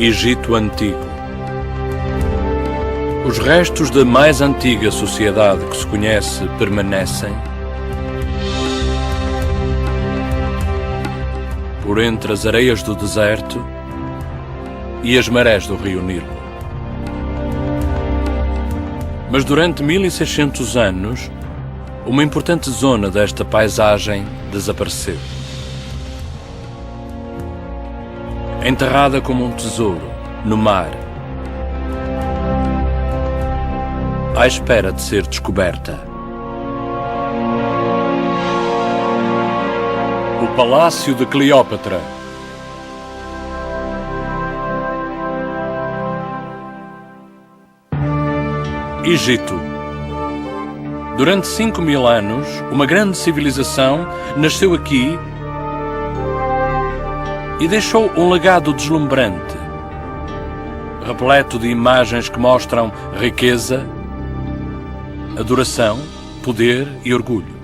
Egito Antigo. Os restos da mais antiga sociedade que se conhece permanecem por entre as areias do deserto e as marés do rio Nilo. Mas durante 1600 anos, uma importante zona desta paisagem desapareceu. Enterrada como um tesouro no mar, à espera de ser descoberta. O Palácio de Cleópatra. Egito. Durante 5.000 anos, uma grande civilização nasceu aqui e deixou um legado deslumbrante, repleto de imagens que mostram riqueza, adoração, poder e orgulho.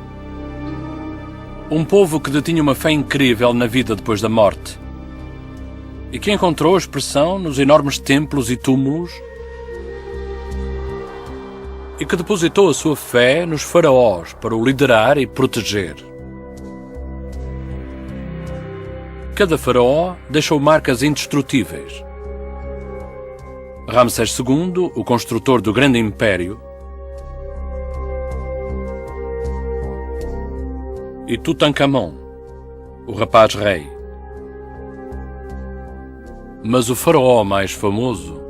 Um povo que detinha uma fé incrível na vida depois da morte e que encontrou expressão nos enormes templos e túmulos e que depositou a sua fé nos faraós para o liderar e proteger. Cada faraó deixou marcas indestrutíveis. Ramsés II, o construtor do grande império, e Tutankhamon, o rapaz-rei. Mas o faraó mais famoso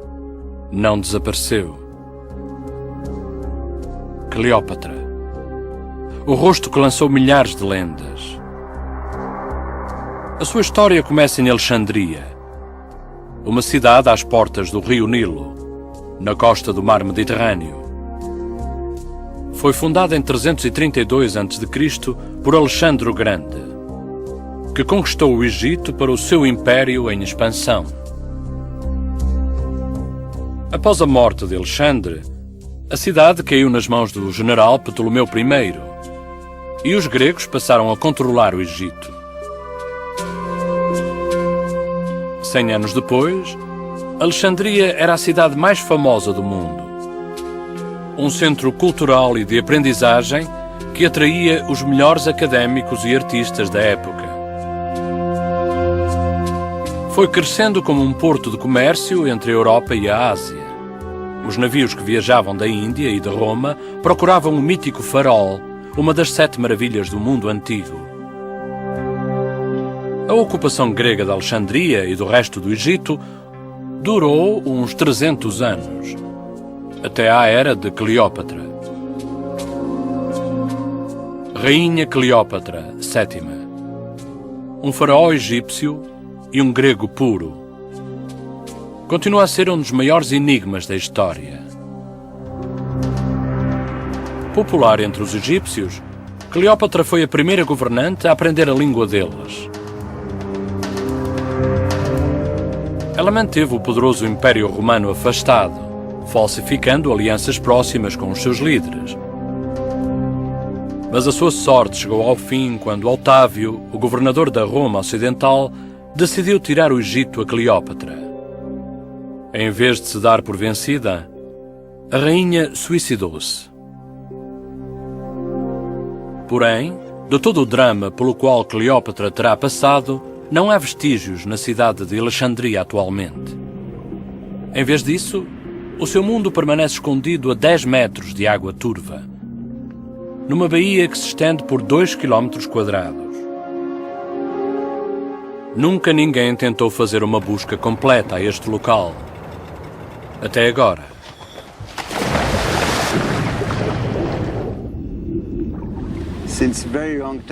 não desapareceu. Cleópatra, o rosto que lançou milhares de lendas. A sua história começa em Alexandria, uma cidade às portas do rio Nilo, na costa do mar Mediterrâneo. Foi fundada em 332 a.C. por Alexandre o Grande, que conquistou o Egito para o seu império em expansão. Após a morte de Alexandre, a cidade caiu nas mãos do general Ptolomeu I e os gregos passaram a controlar o Egito. 100 anos depois, Alexandria era a cidade mais famosa do mundo. Um centro cultural e de aprendizagem que atraía os melhores académicos e artistas da época. Foi crescendo como um porto de comércio entre a Europa e a Ásia. Os navios que viajavam da Índia e de Roma procuravam o mítico farol, uma das 7 maravilhas do mundo antigo. A ocupação grega de Alexandria e do resto do Egito durou uns 300 anos, até à era de Cleópatra. Rainha Cleópatra VII, um faraó egípcio e um grego puro. Continua a ser um dos maiores enigmas da história. Popular entre os egípcios, Cleópatra foi a primeira governante a aprender a língua deles. Ela manteve o poderoso Império Romano afastado, falsificando alianças próximas com os seus líderes. Mas a sua sorte chegou ao fim quando Otávio, o governador da Roma Ocidental, decidiu tirar o Egito a Cleópatra. Em vez de se dar por vencida, a rainha suicidou-se. Porém, de todo o drama pelo qual Cleópatra terá passado, não há vestígios na cidade de Alexandria atualmente. Em vez disso, o seu mundo permanece escondido a 10 metros de água turva, numa baía que se estende por 2 quilómetros quadrados. Nunca ninguém tentou fazer uma busca completa a este local. Até agora.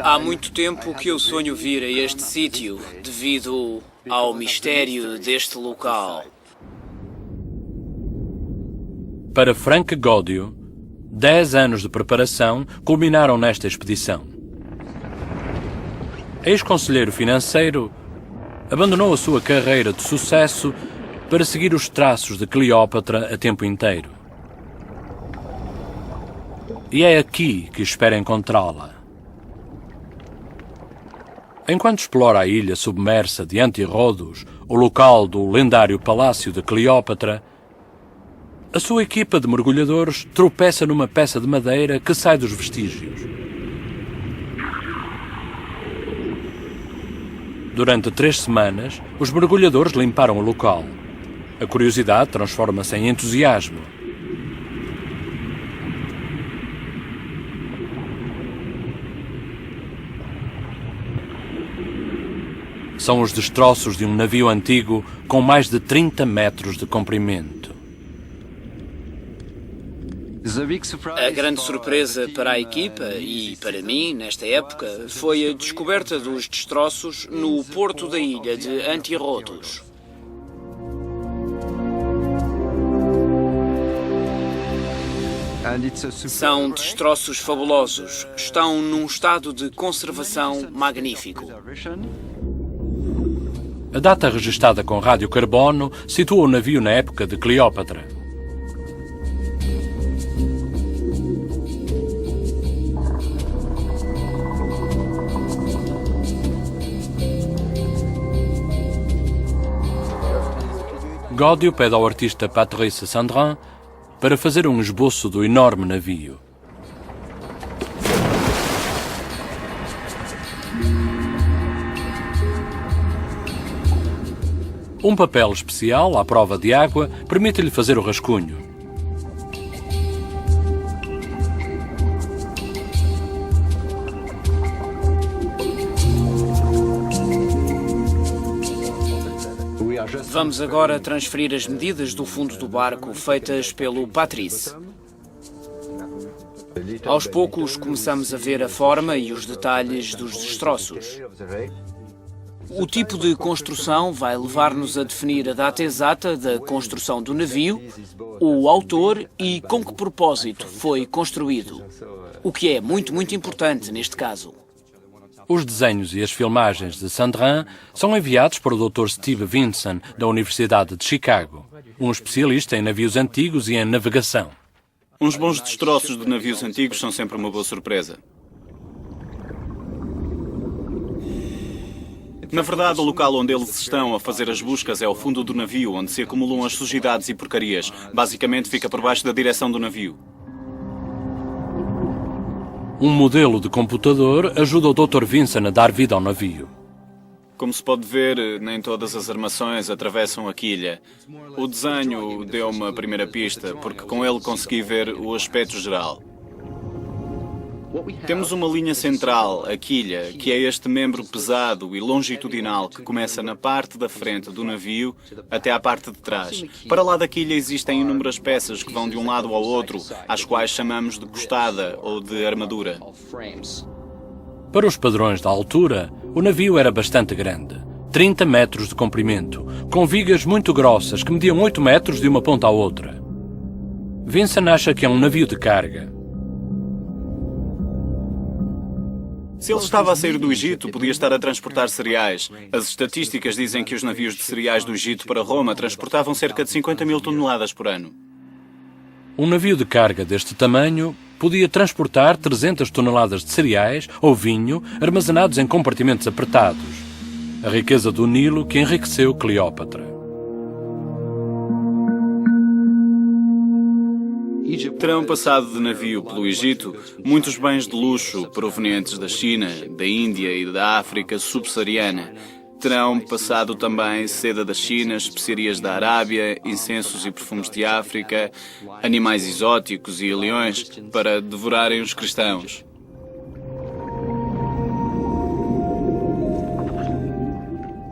Há muito tempo que eu sonho vir a este sítio, devido ao mistério deste local. Para Frank Gódio, 10 anos de preparação culminaram nesta expedição. Ex-conselheiro financeiro, abandonou a sua carreira de sucesso para seguir os traços de Cleópatra a tempo inteiro. E é aqui que espera encontrá-la. Enquanto explora a ilha submersa de Antirrodos, o local do lendário Palácio de Cleópatra, a sua equipa de mergulhadores tropeça numa peça de madeira que sai dos vestígios. Durante 3 semanas, os mergulhadores limparam o local. A curiosidade transforma-se em entusiasmo. São os destroços de um navio antigo com mais de 30 metros de comprimento. A grande surpresa para a equipa e para mim, nesta época, foi a descoberta dos destroços no porto da ilha de Antirrodos. São destroços fabulosos. Estão num estado de conservação magnífico. A data registada com radiocarbono situa o navio na época de Cleópatra. Gódio pede ao artista Patrice Sandrin para fazer um esboço do enorme navio. Um papel especial, à prova de água, permite-lhe fazer o rascunho. Vamos agora transferir as medidas do fundo do barco feitas pelo Patrice. Aos poucos começamos a ver a forma e os detalhes dos destroços. O tipo de construção vai levar-nos a definir a data exata da construção do navio, o autor e com que propósito foi construído, o que é muito importante neste caso. Os desenhos e as filmagens de Sandrin são enviados para o Dr. Steve Vinson, da Universidade de Chicago, um especialista em navios antigos e em navegação. Uns bons destroços de navios antigos são sempre uma boa surpresa. Na verdade, o local onde eles estão a fazer as buscas é o fundo do navio, onde se acumulam as sujidades e porcarias. Basicamente, fica por baixo da direção do navio. Um modelo de computador ajuda o Dr. Vinson a dar vida ao navio. Como se pode ver, nem todas as armações atravessam a quilha. O desenho deu uma primeira pista, porque com ele consegui ver o aspecto geral. Temos uma linha central, a quilha, que é este membro pesado e longitudinal que começa na parte da frente do navio até à parte de trás. Para lá da quilha existem inúmeras peças que vão de um lado ao outro, às quais chamamos de costada ou de armadura. Para os padrões da altura, o navio era bastante grande, 30 metros de comprimento, com vigas muito grossas que mediam 8 metros de uma ponta à outra. Vinson acha que é um navio de carga. Se ele estava a sair do Egito, podia estar a transportar cereais. As estatísticas dizem que os navios de cereais do Egito para Roma transportavam cerca de 50.000 toneladas por ano. Um navio de carga deste tamanho podia transportar 300 toneladas de cereais ou vinho armazenados em compartimentos apertados. A riqueza do Nilo que enriqueceu Cleópatra. Terão passado de navio pelo Egito muitos bens de luxo provenientes da China, da Índia e da África subsaariana. Terão passado também seda da China, especiarias da Arábia, incensos e perfumes de África, animais exóticos e leões para devorarem os cristãos.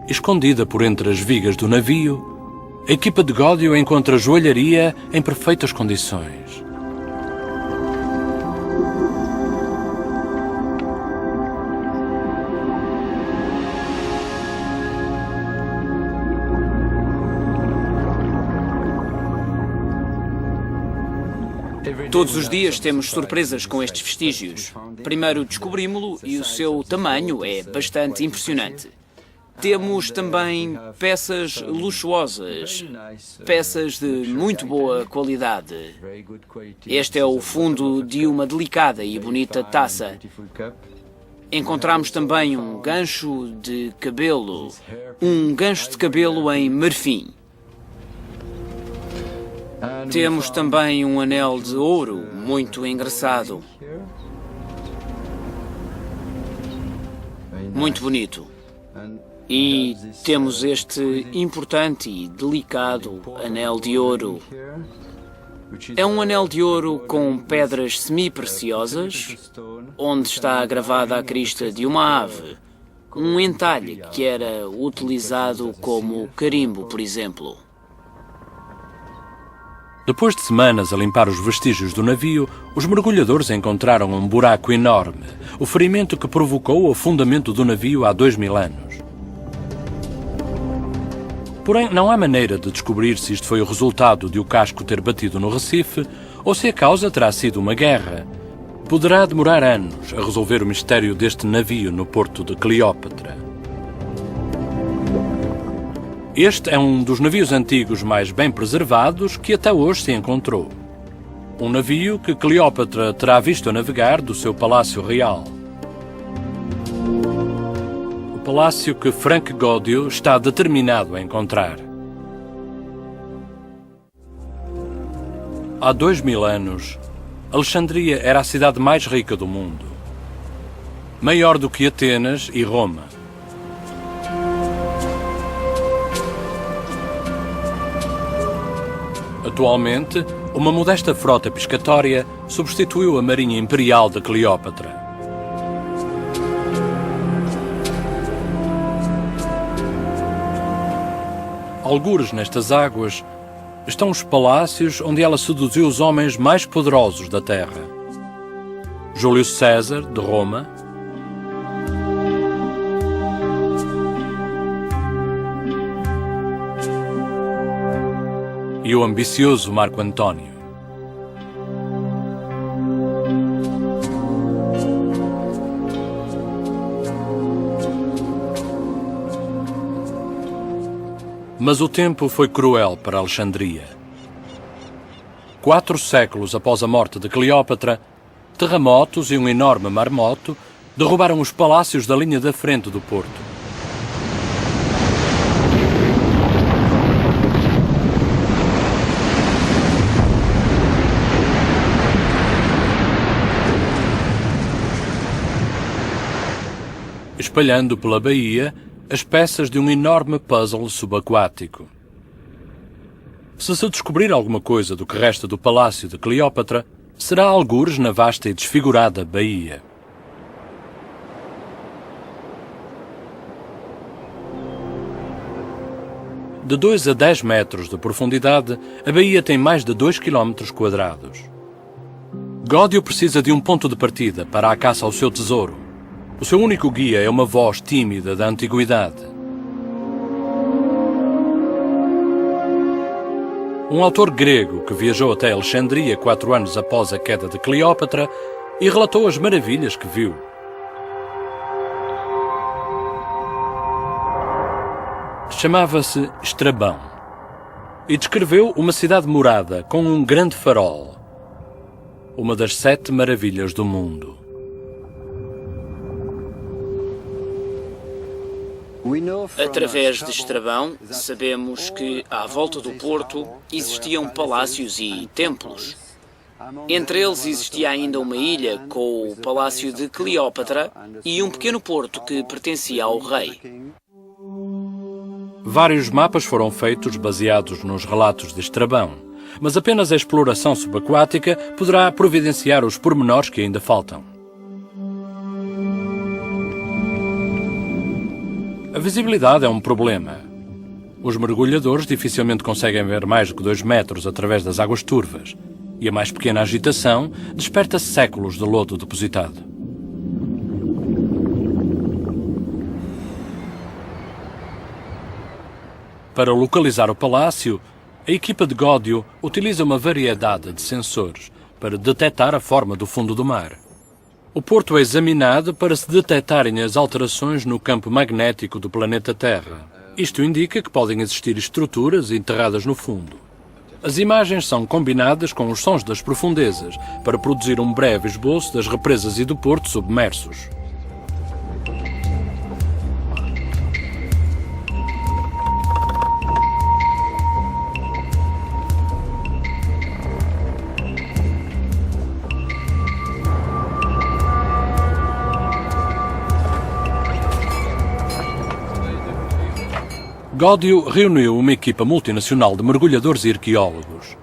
Escondida por entre as vigas do navio, a equipa de Gódio encontra joalharia em perfeitas condições. Todos os dias temos surpresas com estes vestígios. Primeiro descobrimos-lo e o seu tamanho é bastante impressionante. Temos também peças luxuosas, peças de muito boa qualidade. Este é o fundo de uma delicada e bonita taça. Encontramos também um gancho de cabelo em marfim. Temos também um anel de ouro muito engraçado. Muito bonito. E temos este importante e delicado anel de ouro. É um anel de ouro com pedras semi-preciosas, onde está gravada a crista de uma ave, um entalhe que era utilizado como carimbo, por exemplo. Depois de semanas a limpar os vestígios do navio, os mergulhadores encontraram um buraco enorme, o ferimento que provocou o afundamento do navio há 2000 anos. Porém, não há maneira de descobrir se isto foi o resultado de o casco ter batido no Recife ou se a causa terá sido uma guerra. Poderá demorar anos a resolver o mistério deste navio no porto de Cleópatra. Este é um dos navios antigos mais bem preservados que até hoje se encontrou. Um navio que Cleópatra terá visto a navegar do seu palácio real. O palácio que Frank Godio está determinado a encontrar. Há 2000 anos, Alexandria era a cidade mais rica do mundo. Maior do que Atenas e Roma. Atualmente, uma modesta frota pescatória substituiu a marinha imperial de Cleópatra. Algures nestas águas estão os palácios onde ela seduziu os homens mais poderosos da terra. Júlio César, de Roma, e o ambicioso Marco Antônio. Mas o tempo foi cruel para Alexandria. 4 séculos após a morte de Cleópatra, terremotos e um enorme maremoto derrubaram os palácios da linha da frente do porto. Espalhando pela baía as peças de um enorme puzzle subaquático. Se descobrir alguma coisa do que resta do palácio de Cleópatra, será algures na vasta e desfigurada baía. De 2 a 10 metros de profundidade, a baía tem mais de 2 quilómetros quadrados. Godio precisa de um ponto de partida para a caça ao seu tesouro. O seu único guia é uma voz tímida da antiguidade. Um autor grego que viajou até Alexandria 4 anos após a queda de Cleópatra e relatou as maravilhas que viu. Chamava-se Estrabão e descreveu uma cidade morada com um grande farol, uma das 7 maravilhas do mundo. Através de Estrabão, sabemos que, à volta do porto, existiam palácios e templos. Entre eles existia ainda uma ilha com o palácio de Cleópatra e um pequeno porto que pertencia ao rei. Vários mapas foram feitos baseados nos relatos de Estrabão, mas apenas a exploração subaquática poderá providenciar os pormenores que ainda faltam. A visibilidade é um problema. Os mergulhadores dificilmente conseguem ver mais do que 2 metros através das águas turvas, e a mais pequena agitação desperta séculos de lodo depositado. Para localizar o palácio, a equipa de Godio utiliza uma variedade de sensores para detectar a forma do fundo do mar. O porto é examinado para se detectarem as alterações no campo magnético do planeta Terra. Isto indica que podem existir estruturas enterradas no fundo. As imagens são combinadas com os sons das profundezas para produzir um breve esboço das represas e do porto submersos. Gódio reuniu uma equipa multinacional de mergulhadores e arqueólogos.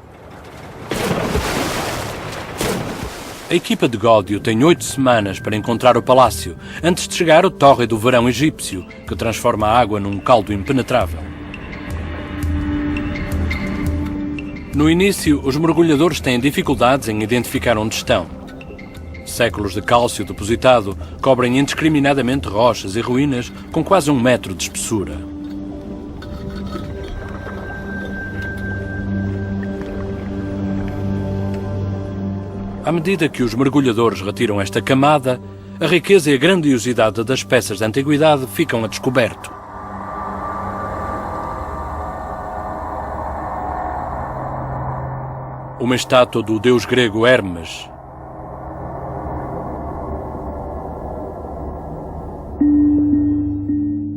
A equipa de Gódio tem 8 semanas para encontrar o palácio, antes de chegar o Torre do Verão egípcio, que transforma a água num caldo impenetrável. No início, os mergulhadores têm dificuldades em identificar onde estão. Séculos de cálcio depositado cobrem indiscriminadamente rochas e ruínas com quase 1 metro de espessura. À medida que os mergulhadores retiram esta camada, a riqueza e a grandiosidade das peças da antiguidade ficam a descoberto. Uma estátua do deus grego Hermes.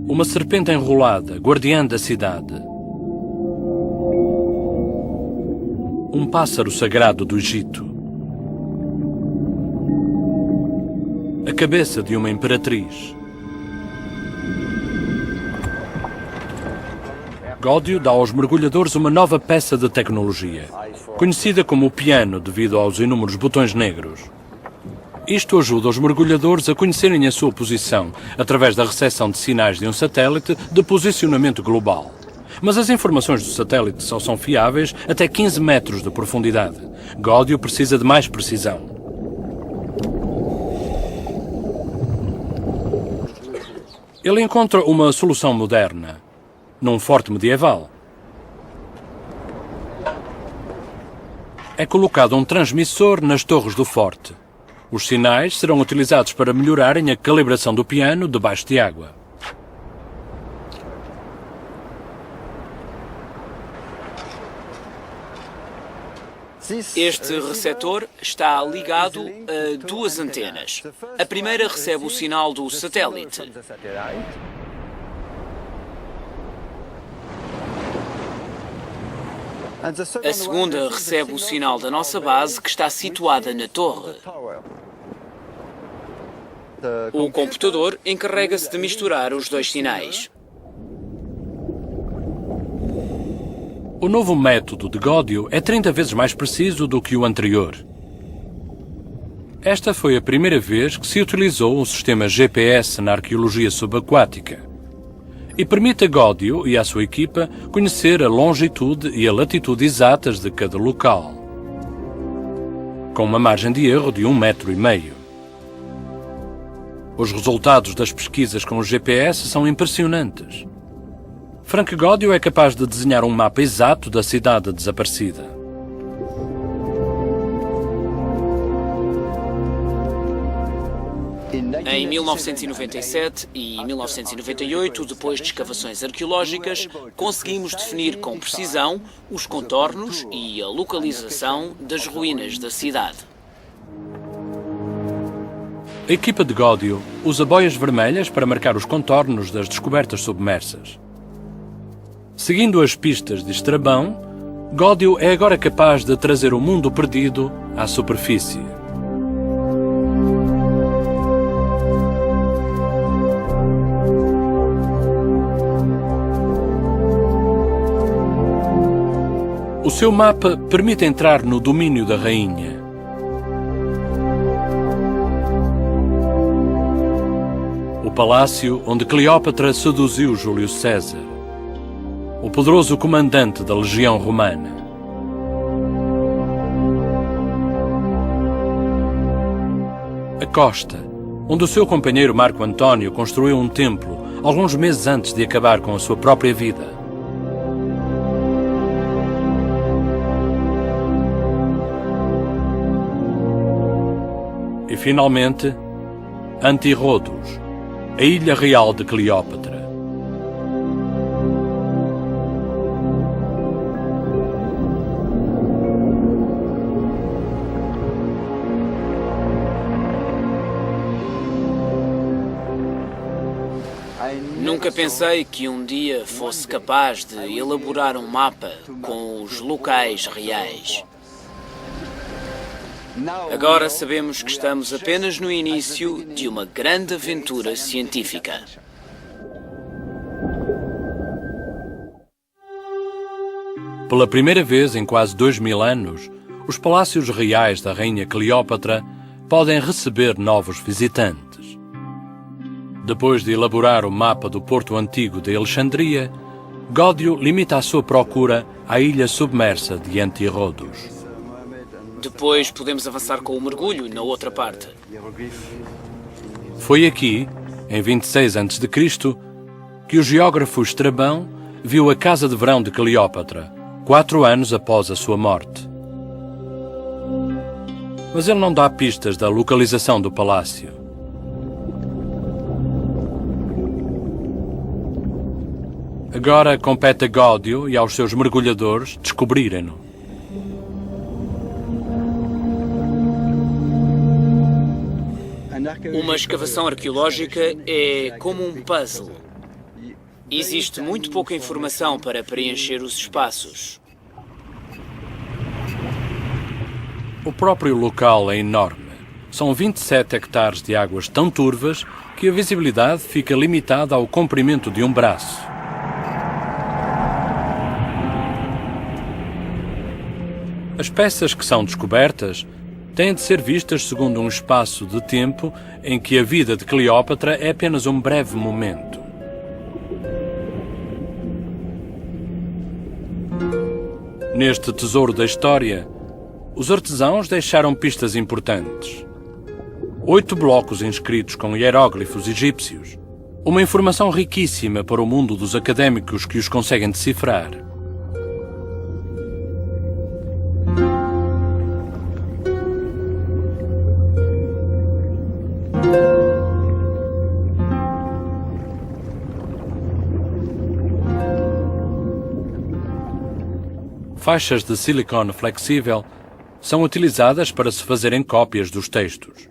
Uma serpente enrolada, guardiã da cidade. Um pássaro sagrado do Egito. A cabeça de uma imperatriz. Gódio dá aos mergulhadores uma nova peça de tecnologia, conhecida como o piano devido aos inúmeros botões negros. Isto ajuda os mergulhadores a conhecerem a sua posição através da recepção de sinais de um satélite de posicionamento global. Mas as informações do satélite só são fiáveis até 15 metros de profundidade. Gódio precisa de mais precisão. Ele encontra uma solução moderna, num forte medieval. É colocado um transmissor nas torres do forte. Os sinais serão utilizados para melhorarem a calibração do piano debaixo de água. Este receptor está ligado a 2 antenas. A primeira recebe o sinal do satélite. A segunda recebe o sinal da nossa base, que está situada na torre. O computador encarrega-se de misturar os 2 sinais. O novo método de Gódio é 30 vezes mais preciso do que o anterior. Esta foi a primeira vez que se utilizou um sistema GPS na arqueologia subaquática e permite a Gódio e à sua equipa conhecer a longitude e a latitude exatas de cada local, com uma margem de erro de 1,5 metro. Os resultados das pesquisas com o GPS são impressionantes. Frank Gódio é capaz de desenhar um mapa exato da cidade desaparecida. Em 1997 e 1998, depois de escavações arqueológicas, conseguimos definir com precisão os contornos e a localização das ruínas da cidade. A equipa de Gódio usa boias vermelhas para marcar os contornos das descobertas submersas. Seguindo as pistas de Estrabão, Gódio é agora capaz de trazer o mundo perdido à superfície. O seu mapa permite entrar no domínio da rainha. O palácio onde Cleópatra seduziu Júlio César, o poderoso comandante da legião romana. A costa, onde o seu companheiro Marco Antônio construiu um templo alguns meses antes de acabar com a sua própria vida. E finalmente, Antirrodos, a ilha real de Cleópatra. Nunca pensei que um dia fosse capaz de elaborar um mapa com os locais reais. Agora sabemos que estamos apenas no início de uma grande aventura científica. Pela primeira vez em quase 2000 anos, os palácios reais da rainha Cleópatra podem receber novos visitantes. Depois de elaborar o mapa do Porto Antigo de Alexandria, Gódio limita a sua procura à ilha submersa de Antirrodos. Depois podemos avançar com o mergulho na outra parte. Foi aqui, em 26 a.C., que o geógrafo Estrabão viu a casa de verão de Cleópatra, 4 anos após a sua morte. Mas ele não dá pistas da localização do palácio. Agora compete a Gódio e aos seus mergulhadores descobrirem-no. Uma escavação arqueológica é como um puzzle. Existe muito pouca informação para preencher os espaços. O próprio local é enorme. São 27 hectares de águas tão turvas que a visibilidade fica limitada ao comprimento de um braço. As peças que são descobertas têm de ser vistas segundo um espaço de tempo em que a vida de Cleópatra é apenas um breve momento. Neste tesouro da história, os artesãos deixaram pistas importantes. 8 blocos inscritos com hieróglifos egípcios. Uma informação riquíssima para o mundo dos académicos que os conseguem decifrar. Faixas de silicone flexível são utilizadas para se fazerem cópias dos textos.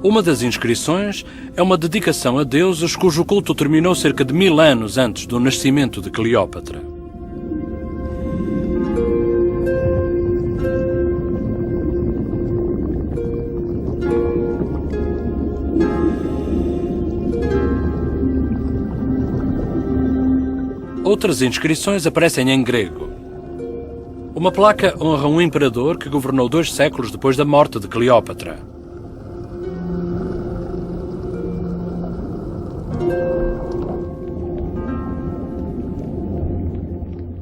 Uma das inscrições é uma dedicação a deuses cujo culto terminou cerca de 1000 anos antes do nascimento de Cleópatra. Outras inscrições aparecem em grego. Uma placa honra um imperador que governou 2 séculos depois da morte de Cleópatra.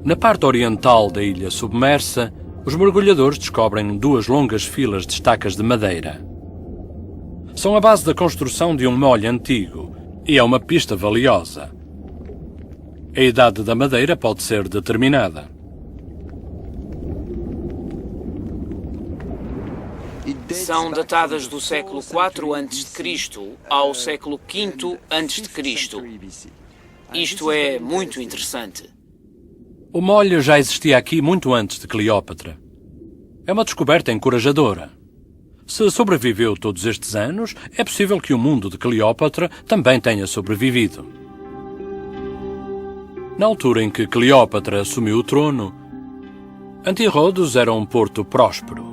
Na parte oriental da ilha submersa, os mergulhadores descobrem 2 longas filas de estacas de madeira. São a base da construção de um molho antigo e é uma pista valiosa. A idade da madeira pode ser determinada. São datadas do século IV a.C. ao século V a.C. Isto é muito interessante. O molho já existia aqui muito antes de Cleópatra. É uma descoberta encorajadora. Se sobreviveu todos estes anos, é possível que o mundo de Cleópatra também tenha sobrevivido. Na altura em que Cleópatra assumiu o trono, Antirrodos era um porto próspero.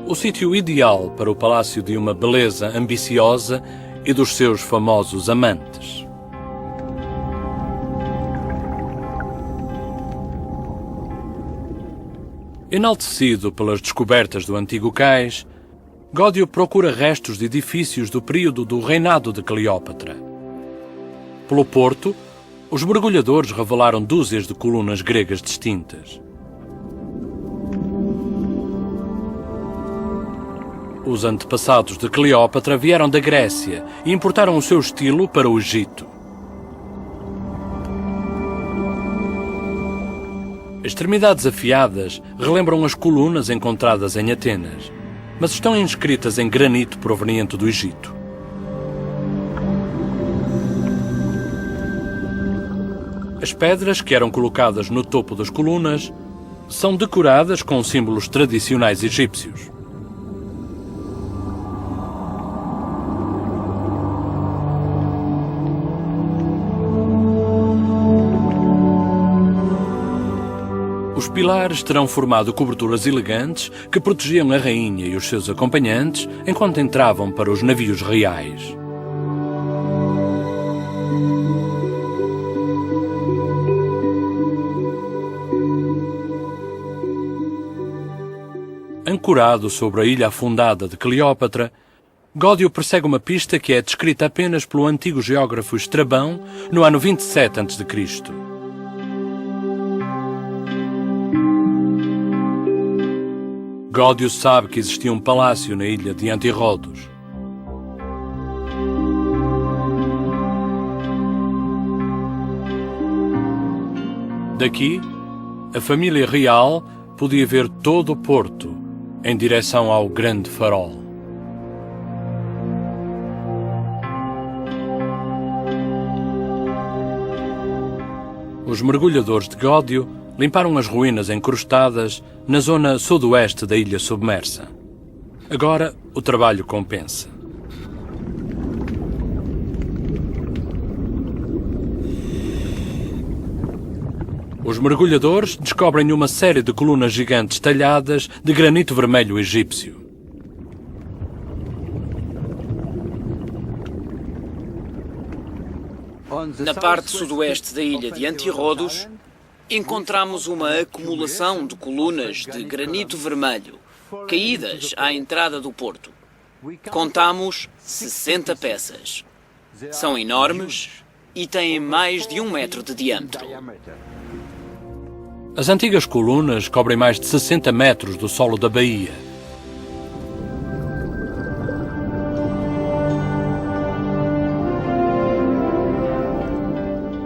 O sítio ideal para o palácio de uma beleza ambiciosa e dos seus famosos amantes. Enaltecido pelas descobertas do antigo cais, Gódio procura restos de edifícios do período do reinado de Cleópatra. Pelo porto, os mergulhadores revelaram dúzias de colunas gregas distintas. Os antepassados de Cleópatra vieram da Grécia e importaram o seu estilo para o Egito. Extremidades afiadas relembram as colunas encontradas em Atenas, mas estão inscritas em granito proveniente do Egito. As pedras que eram colocadas no topo das colunas são decoradas com símbolos tradicionais egípcios. Os pilares terão formado coberturas elegantes que protegiam a rainha e os seus acompanhantes enquanto entravam para os navios reais. Ancorado sobre a ilha afundada de Cleópatra, Gódio persegue uma pista que é descrita apenas pelo antigo geógrafo Estrabão no ano 27 a.C. Gódio sabe que existia um palácio na ilha de Antirrodos. Daqui, a família real podia ver todo o porto em direção ao grande farol. Os mergulhadores de Gódio limparam as ruínas encrustadas na zona sudoeste da ilha submersa. Agora, o trabalho compensa. Os mergulhadores descobrem uma série de colunas gigantes talhadas de granito vermelho egípcio. Na parte sudoeste da ilha de Antirrodos, encontramos uma acumulação de colunas de granito vermelho, caídas à entrada do porto. Contamos 60 peças. São enormes e têm mais de 1 metro de diâmetro. As antigas colunas cobrem mais de 60 metros do solo da baía.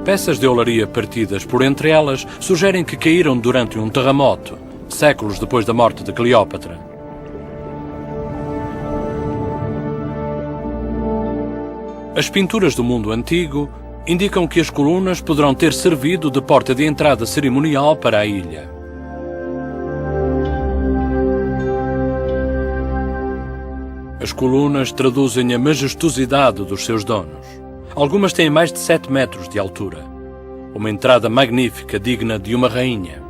Peças de olaria partidas por entre elas sugerem que caíram durante um terremoto, séculos depois da morte de Cleópatra. As pinturas do mundo antigo indicam que as colunas poderão ter servido de porta de entrada cerimonial para a ilha. As colunas traduzem a majestosidade dos seus donos. Algumas têm mais de 7 metros de altura. Uma entrada magnífica, digna de uma rainha.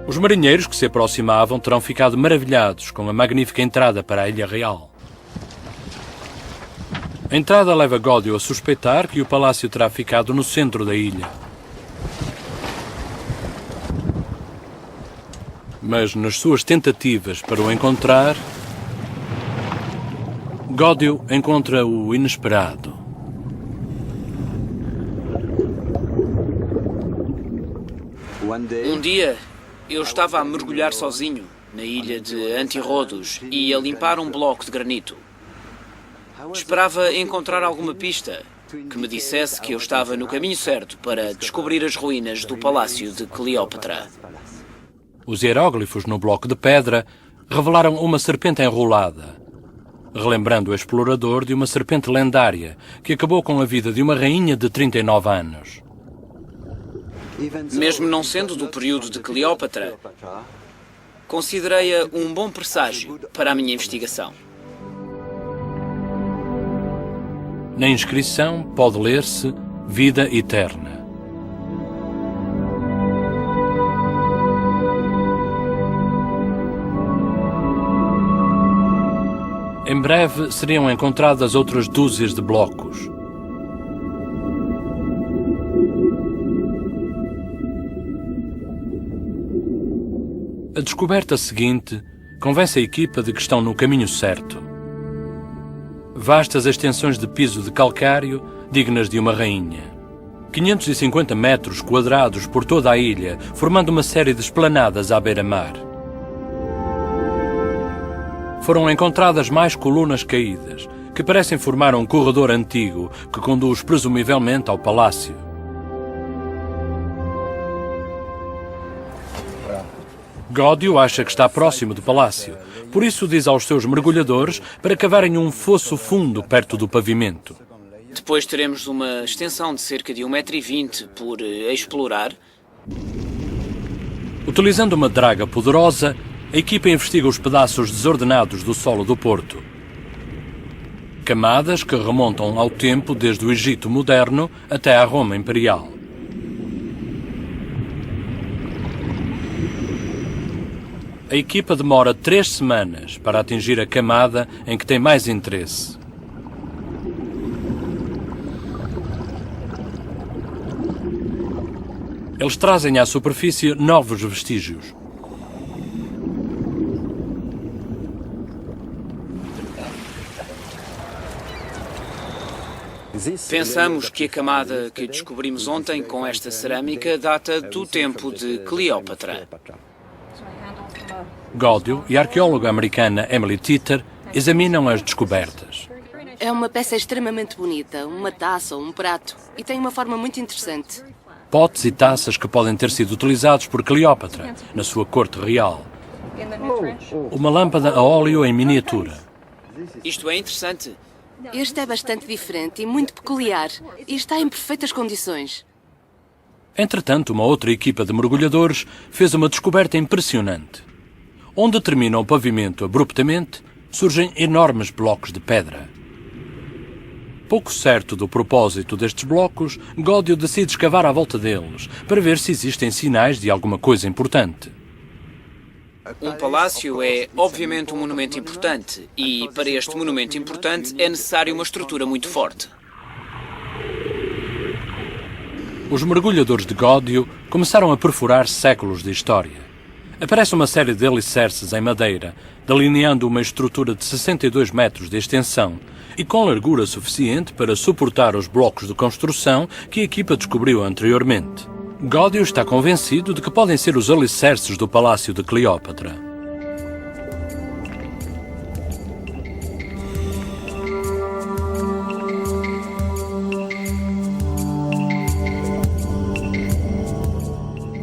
Os marinheiros que se aproximavam terão ficado maravilhados com a magnífica entrada para a Ilha Real. A entrada leva Gódio a suspeitar que o palácio terá ficado no centro da ilha. Mas nas suas tentativas para o encontrar, Gódio encontra o inesperado. Um dia, eu estava a mergulhar sozinho na ilha de Antirrodos e a limpar um bloco de granito. Esperava encontrar alguma pista que me dissesse que eu estava no caminho certo para descobrir as ruínas do palácio de Cleópatra. Os hieróglifos no bloco de pedra revelaram uma serpente enrolada, relembrando o explorador de uma serpente lendária que acabou com a vida de uma rainha de 39 anos. Mesmo não sendo do período de Cleópatra, considerei-a um bom presságio para a minha investigação. Na inscrição pode ler-se Vida Eterna. Em breve seriam encontradas outras dúzias de blocos. A descoberta seguinte convence a equipa de que estão no caminho certo. Vastas extensões de piso de calcário dignas de uma rainha. 550 metros quadrados por toda a ilha, formando uma série de esplanadas à beira-mar. Foram encontradas mais colunas caídas, que parecem formar um corredor antigo que conduz presumivelmente ao palácio. Gódio acha que está próximo do palácio, por isso diz aos seus mergulhadores para cavarem um fosso fundo perto do pavimento. Depois teremos uma extensão de cerca de 1,20 m por explorar. Utilizando uma draga poderosa, a equipa investiga os pedaços desordenados do solo do porto. Camadas que remontam ao tempo desde o Egito moderno até à Roma imperial. A equipa demora 3 semanas para atingir a camada em que tem mais interesse. Eles trazem à superfície novos vestígios. Pensamos que a camada que descobrimos ontem com esta cerâmica data do tempo de Cleópatra. Gódio e a arqueóloga americana Emily Teeter examinam as descobertas. É uma peça extremamente bonita, uma taça ou um prato, e tem uma forma muito interessante. Potes e taças que podem ter sido utilizados por Cleópatra na sua corte real. Uma lâmpada a óleo em miniatura. Isto é interessante. Este é bastante diferente e muito peculiar, e está em perfeitas condições. Entretanto, uma outra equipa de mergulhadores fez uma descoberta impressionante. Onde termina o pavimento abruptamente, surgem enormes blocos de pedra. Pouco certo do propósito destes blocos, Gódio decide escavar à volta deles, para ver se existem sinais de alguma coisa importante. Um palácio é, obviamente, um monumento importante, e para este monumento importante é necessário uma estrutura muito forte. Os mergulhadores de Gódio começaram a perfurar séculos de história. Aparece uma série de alicerces em madeira, delineando uma estrutura de 62 metros de extensão e com largura suficiente para suportar os blocos de construção que a equipa descobriu anteriormente. Gódio está convencido de que podem ser os alicerces do Palácio de Cleópatra.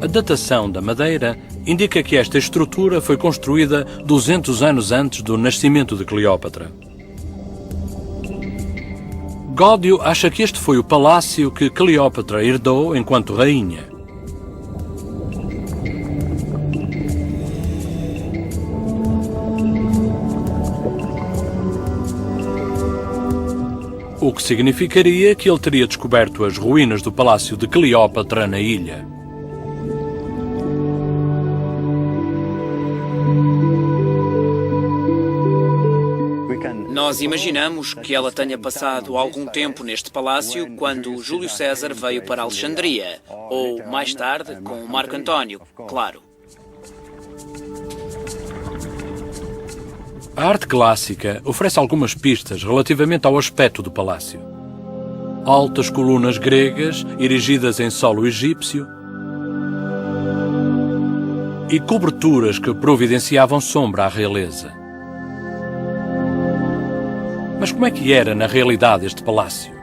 A datação da madeira indica que esta estrutura foi construída 200 anos antes do nascimento de Cleópatra. Gódio acha que este foi o palácio que Cleópatra herdou enquanto rainha. O que significaria que ele teria descoberto as ruínas do palácio de Cleópatra na ilha. Nós imaginamos que ela tenha passado algum tempo neste palácio quando Júlio César veio para Alexandria, ou mais tarde com Marco António, claro. A arte clássica oferece algumas pistas relativamente ao aspecto do palácio. Altas colunas gregas erigidas em solo egípcio e coberturas que providenciavam sombra à realeza. Mas como é que era na realidade este palácio?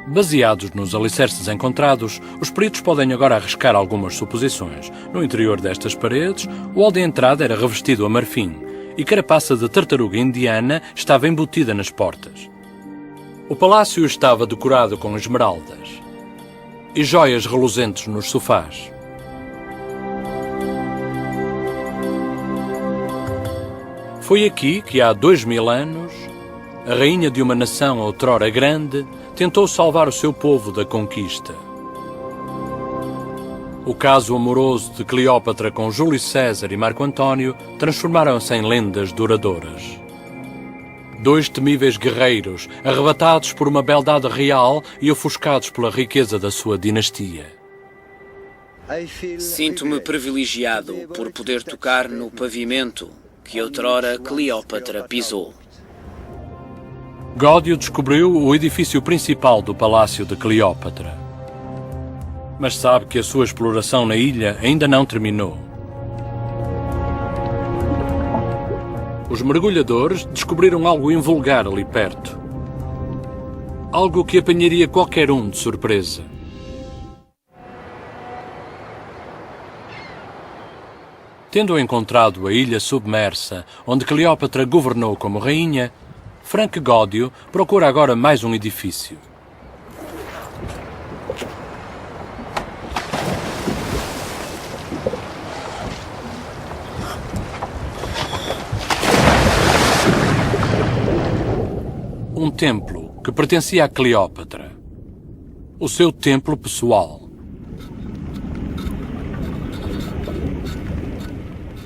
Baseados nos alicerces encontrados, os peritos podem agora arriscar algumas suposições. No interior destas paredes, o hall de entrada era revestido a marfim e carapaça de tartaruga indiana estava embutida nas portas. O palácio estava decorado com esmeraldas e joias reluzentes nos sofás. Foi aqui que há 2000 anos, a rainha de uma nação outrora grande tentou salvar o seu povo da conquista. O caso amoroso de Cleópatra com Júlio César e Marco António transformaram-se em lendas duradouras. Dois temíveis guerreiros, arrebatados por uma beldade real e ofuscados pela riqueza da sua dinastia. Sinto-me privilegiado por poder tocar no pavimento que outrora Cleópatra pisou. Gódio descobriu o edifício principal do Palácio de Cleópatra. Mas sabe que a sua exploração na ilha ainda não terminou. Os mergulhadores descobriram algo invulgar ali perto. Algo que apanharia qualquer um de surpresa. Tendo encontrado a ilha submersa, onde Cleópatra governou como rainha, Frank Gódio procura agora mais um edifício. Um templo que pertencia a Cleópatra. O seu templo pessoal.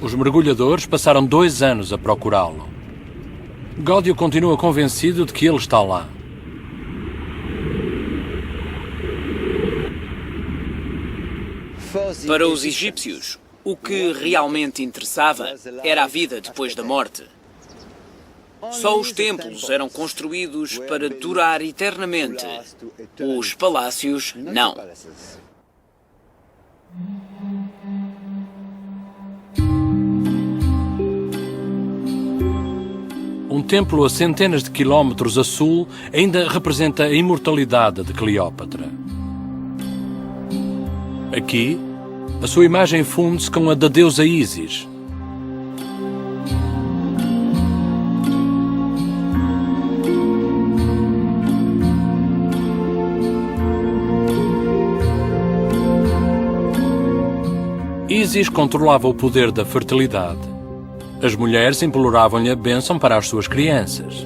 Os mergulhadores passaram 2 anos a procurá-lo. Gódio continua convencido de que ele está lá. Para os egípcios, o que realmente interessava era a vida depois da morte. Só os templos eram construídos para durar eternamente. Os palácios, não. Um templo a centenas de quilómetros a sul ainda representa a imortalidade de Cleópatra. Aqui, a sua imagem funde-se com a da deusa Ísis. Ísis controlava o poder da fertilidade. As mulheres imploravam-lhe a bênção para as suas crianças.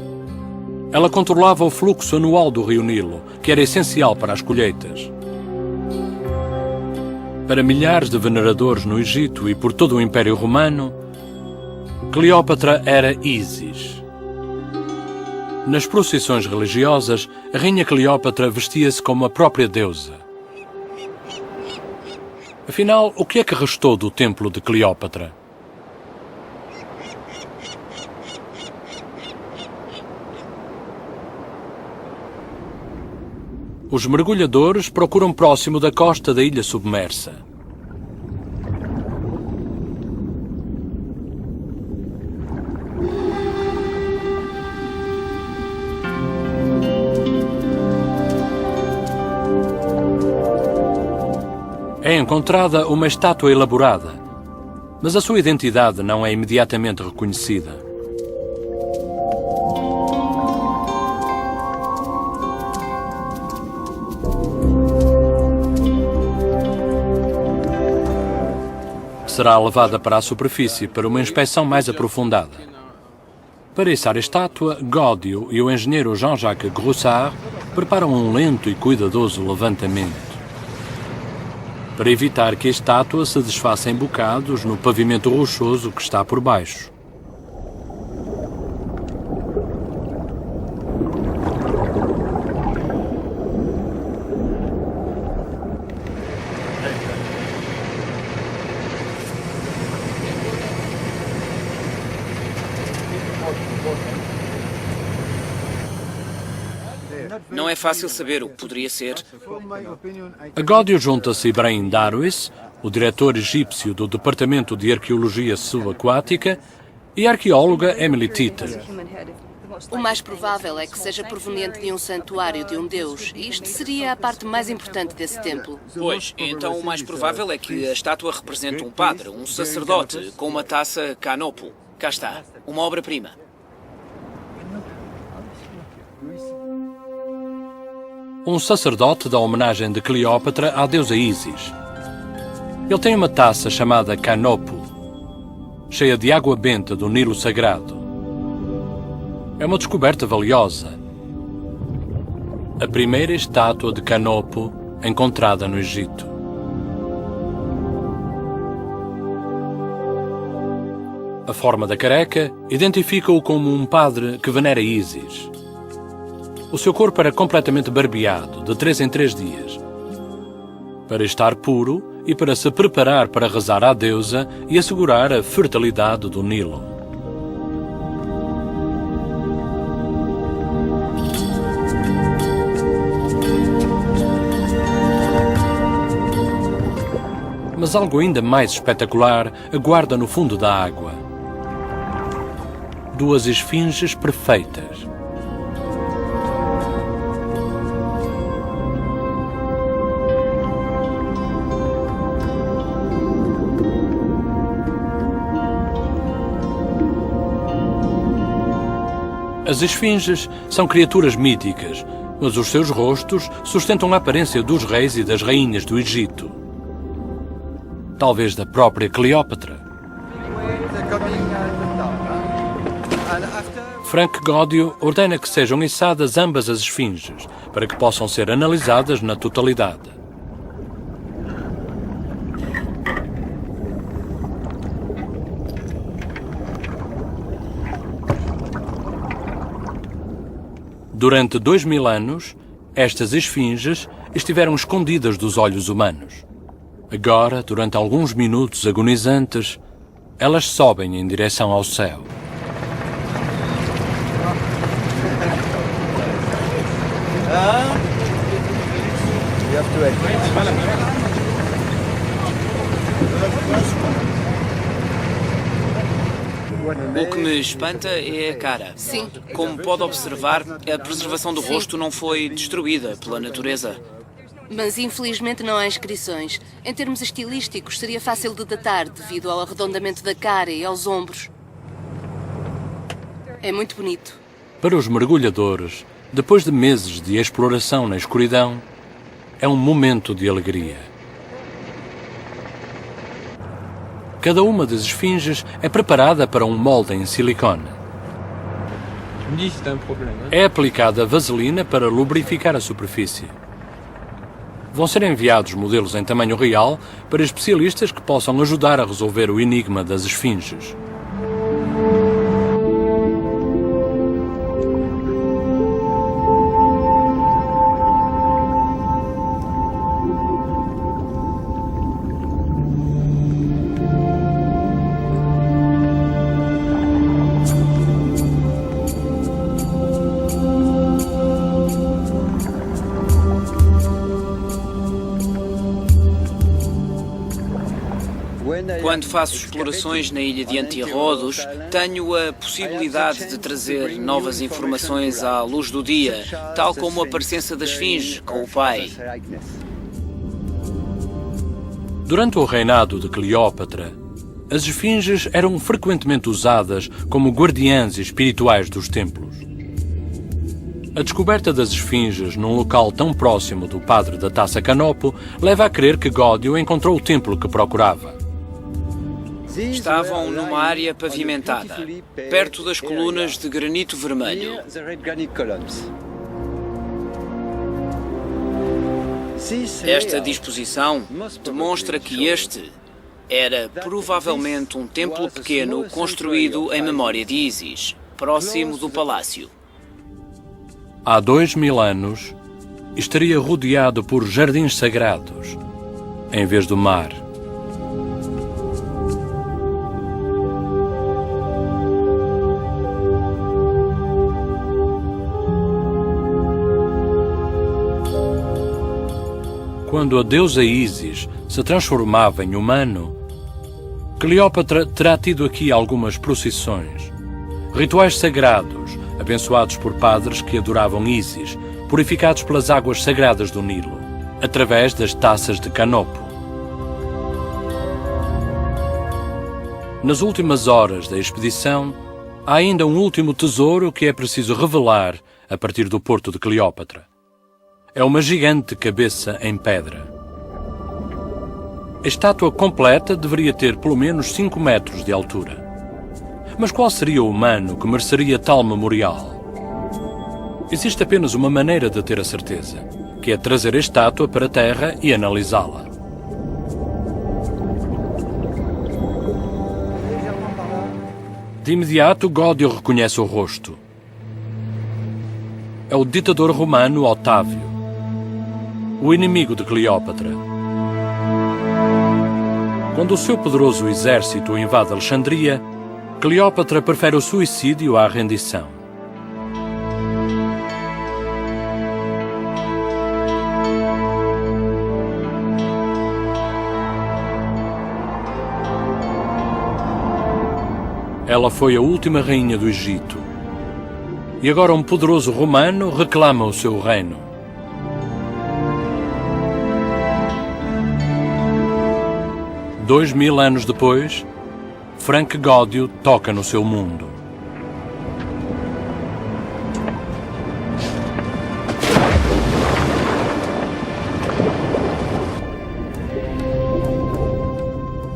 Ela controlava o fluxo anual do rio Nilo, que era essencial para as colheitas. Para milhares de veneradores no Egito e por todo o Império Romano, Cleópatra era Ísis. Nas procissões religiosas, a rainha Cleópatra vestia-se como a própria deusa. Afinal, o que é que restou do templo de Cleópatra? Os mergulhadores procuram próximo da costa da ilha submersa. É encontrada uma estátua elaborada, mas a sua identidade não é imediatamente reconhecida. Será levada para a superfície para uma inspeção mais aprofundada. Para içar a estátua, Gódio e o engenheiro Jean-Jacques Groussard preparam um lento e cuidadoso levantamento, para evitar que a estátua se desfaça em bocados no pavimento rochoso que está por baixo. Não é fácil saber o que poderia ser. A Gódio junta-se Ibrahim Darwis, o diretor egípcio do Departamento de Arqueologia Subaquática, e a arqueóloga Emily Titter. O mais provável é que seja proveniente de um santuário de um deus, e isto seria a parte mais importante desse templo. Pois, então o mais provável é que a estátua represente um padre, um sacerdote, com uma taça canopo. Cá está, uma obra-prima. Um sacerdote dá homenagem de Cleópatra à deusa Ísis. Ele tem uma taça chamada canopo, cheia de água benta do Nilo Sagrado. É uma descoberta valiosa. A primeira estátua de canopo encontrada no Egito. A forma da careca identifica-o como um padre que venera Ísis. O seu corpo era completamente barbeado, de 3 em 3 dias, para estar puro e para se preparar para rezar à deusa e assegurar a fertilidade do Nilo. Mas algo ainda mais espetacular aguarda no fundo da água. 2 esfinges perfeitas. As esfinges são criaturas míticas, mas os seus rostos sustentam a aparência dos reis e das rainhas do Egito. Talvez da própria Cleópatra. Frank Godio ordena que sejam içadas ambas as esfinges, para que possam ser analisadas na totalidade. Durante 2000 anos, estas esfinges estiveram escondidas dos olhos humanos. Agora, durante alguns minutos agonizantes, elas sobem em direção ao céu. O que me espanta é a cara. Sim. Como pode observar, a preservação do rosto não foi destruída pela natureza. Mas infelizmente não há inscrições. Em termos estilísticos, seria fácil de datar devido ao arredondamento da cara e aos ombros. É muito bonito. Para os mergulhadores, depois de meses de exploração na escuridão, é um momento de alegria. Cada uma das esfinges é preparada para um molde em silicone. É aplicada vaselina para lubrificar a superfície. Vão ser enviados modelos em tamanho real para especialistas que possam ajudar a resolver o enigma das esfinges. Quando faço explorações na ilha de Antirrodos, tenho a possibilidade de trazer novas informações à luz do dia, tal como a presença da esfinge com o pai. Durante o reinado de Cleópatra, as esfinges eram frequentemente usadas como guardiãs espirituais dos templos. A descoberta das esfinges num local tão próximo do padre da Taça Canopo leva a crer que Godio encontrou o templo que procurava. Estavam numa área pavimentada, perto das colunas de granito vermelho. Esta disposição demonstra que este era provavelmente um templo pequeno construído em memória de Ísis, próximo do palácio. Há 2000 anos, estaria rodeado por jardins sagrados, em vez do mar. Quando a deusa Ísis se transformava em humano, Cleópatra terá tido aqui algumas procissões, rituais sagrados, abençoados por padres que adoravam Ísis, purificados pelas águas sagradas do Nilo, através das taças de Canopo. Nas últimas horas da expedição, há ainda um último tesouro que é preciso revelar a partir do porto de Cleópatra. É uma gigante cabeça em pedra. A estátua completa deveria ter pelo menos 5 metros de altura. Mas qual seria o humano que mereceria tal memorial? Existe apenas uma maneira de ter a certeza, que é trazer a estátua para a terra e analisá-la. De imediato, Godio reconhece o rosto. É o ditador romano Otávio, o inimigo de Cleópatra. Quando o seu poderoso exército invade Alexandria, Cleópatra prefere o suicídio à rendição. Ela foi a última rainha do Egito. E agora um poderoso romano reclama o seu reino. Dois mil anos depois, Frank Godio toca no seu mundo.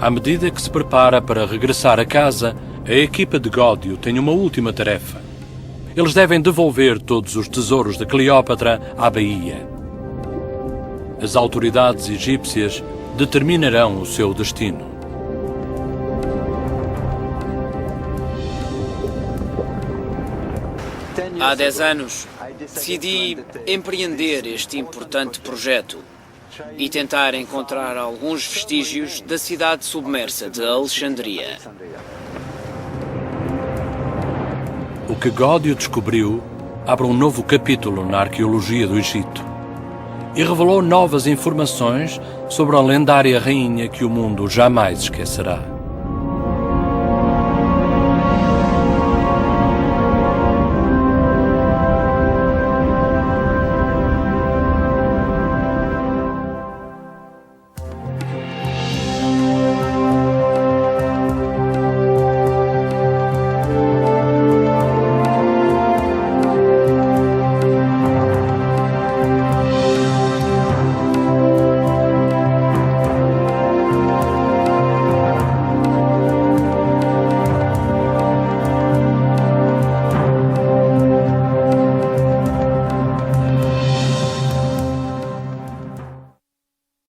À medida que se prepara para regressar a casa, a equipa de Gódio tem uma última tarefa. Eles devem devolver todos os tesouros de Cleópatra à Baía. As autoridades egípcias determinarão o seu destino. Há 10 anos, decidi empreender este importante projeto e tentar encontrar alguns vestígios da cidade submersa de Alexandria. O que Gódio descobriu abre um novo capítulo na arqueologia do Egito e revelou novas informações sobre a lendária rainha que o mundo jamais esquecerá.